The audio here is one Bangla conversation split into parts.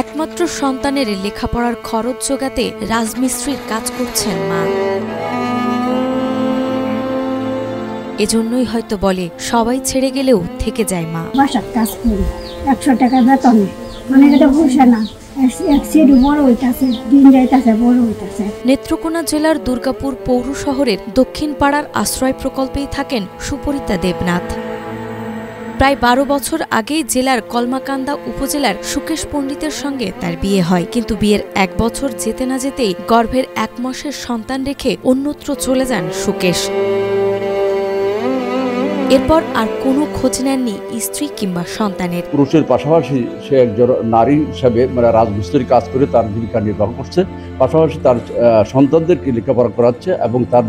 একমাত্র সন্তানের লেখাপড়ার খরচ জোগাতে রাজমিস্ত্রির কাজ করছেন মা। এজন্যই হয়তো বলে সবাই ছেড়ে গেলেও থেকে যায় মা। বাসার কাজ করি 100 টাকা বেতন, মানে এটা বসে না, নেত্রকোনা জেলার দুর্গাপুর পৌর শহরের দক্ষিণ পাড়ার আশ্রয় প্রকল্পেই থাকেন সুপরিতা দেবনাথ। প্রায় 12 বছর আগেই জেলার কলমাকান্দা উপজেলার সুকেশ পণ্ডিতের সঙ্গে তার বিয়ে হয়, কিন্তু বিয়ের 1 বছর যেতে না যেতেই গর্ভের 1 মাসের সন্তান রেখে অন্যত্র চলে যান সুকেশ। এরপর আর কোনো খোঁজ নেননি স্ত্রী কিংবা সন্তানের। পুরুষের পাশাপাশি সে একজন নারী হিসাবে রাজমিস্ত্রির কাজ করে তার জীবিকা নির্বাহ করছে, পাশাপাশি তার সন্তানদেরকে লেখাপড়া করাচ্ছে এবং তার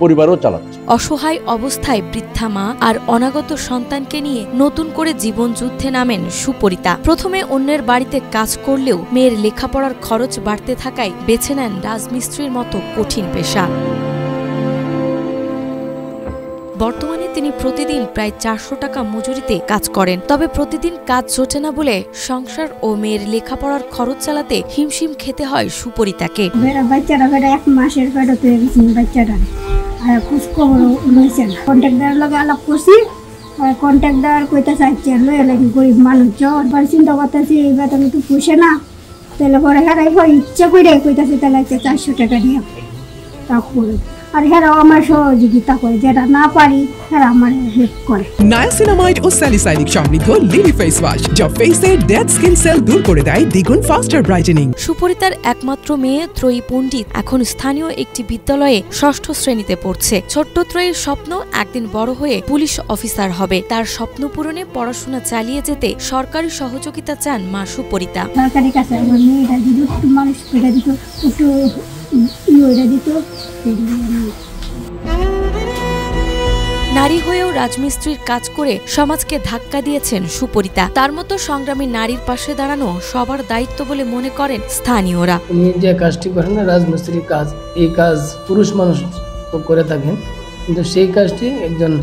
পরিবারও চালাচ্ছে। অসহায় অবস্থায় বৃদ্ধা মা আর অনাগত সন্তানকে নিয়ে নতুন করে জীবন যুদ্ধে নামেন সুপরিতা। প্রথমে অন্যের বাড়িতে কাজ করলেও মেয়ের লেখাপড়ার খরচ বাড়তে থাকায় বেছে নেন রাজমিস্ত্রির মতো কঠিন পেশা। বর্তমানে তিনি প্রতিদিন প্রায় 400 টাকা মজুরিতে কাজ করেন। তবে প্রতিদিন কাজ জোটে না বলে সংসার ও মেয়ের লেখাপড়ার খরচ চালাতে হিমশিম খেতে হয় সুপরিতাকে। বাচ্চারা 1 মাসের পেটে পেয়ে গেছেন, বাচ্চারা আর খোঁজ খবর লইছেন। কন্ট্রাক্টর লগে আলাপ করছি, কন্ট্রাক্টর কইতে চাইছে লয়ে লাগি গরিব মানুষ জন চিন্তা করতেছি এই বেতন তো পুষে না, তাহলে পরে হেরাই ইচ্ছা করে কইতেছে তাহলে 400 টাকা দিয়ে তা করে। আর হেরাও আমার সহযোগিতা করে, যেটা না পারি হেরা আমার হেল্প করে। নায়াসিনামাইড ও স্যালিসাইলিক সমৃদ্ধ লিলি ফেস ওয়াশ যা ফেসের ডেড স্কিন সেল দূর করে দেয় দ্বিগুণ ফাস্টার ব্রাইটেনিং। সুপরিতার একমাত্র মেয়ে ত্রয়ী পণ্ডিত এখন স্থানীয় একটি বিদ্যালয়ে 6ষ্ঠ শ্রেণীতে পড়ছে। ছোট্ট ত্রয়ীর স্বপ্ন একদিন বড় হয়ে পুলিশ অফিসার হবে। তার স্বপ্ন পূরণে পড়াশোনা চালিয়ে যেতে সরকারি সহযোগিতা চান মা সুপরিতা। সরকারি কাছে আমার মেয়েটা যদি একটু মানুষ করে দিত, একটু দিত। নারী হয়েও রাজমিস্ত্রির কাজ করে সমাজকে ধাক্কা দিয়েছেন সুপরিতা। তার মতো সংগ্রামী নারীর পাশে দাঁড়ানো সবার দায়িত্ব বলে মনে করেন স্থানীয়রা। উনি যে কাজটি করেন না, রাজমিস্ত্রির কাজ, এই কাজ পুরুষ মানুষ তো করে থাকেন, কিন্তু সেই কাজটি একজন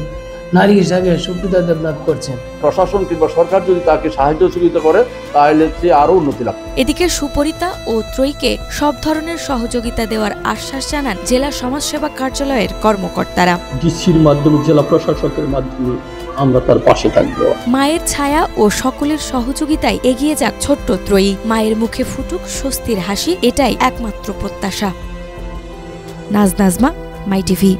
নারী হিসাবে সুপরিতা দেবনাথ করছেন। প্রশাসন কিংবা সরকার যদি তাকে সাহায্য সহযোগিতা করে তাহলে সে আরো উন্নতি লাভ। এদিকে সুপরিতা ও ত্রয়ীকে সব ধরনের সহযোগিতা দেওয়ার আশ্বাস জানান জেলা সমাজসেবা কার্যালয়ের কর্মকর্তারা। ডিসির মাধ্যমে, জেলা প্রশাসকের মাধ্যমে আমরা তার পাশে থাকবো। মায়ের ছায়া ও সকলের সহযোগিতায় এগিয়ে যাক ছোট্ট ত্রয়ী। মায়ের মুখে ফুটুক স্বস্তির হাসি, এটাই একমাত্র প্রত্যাশা। নাজমা, মাই টিভি।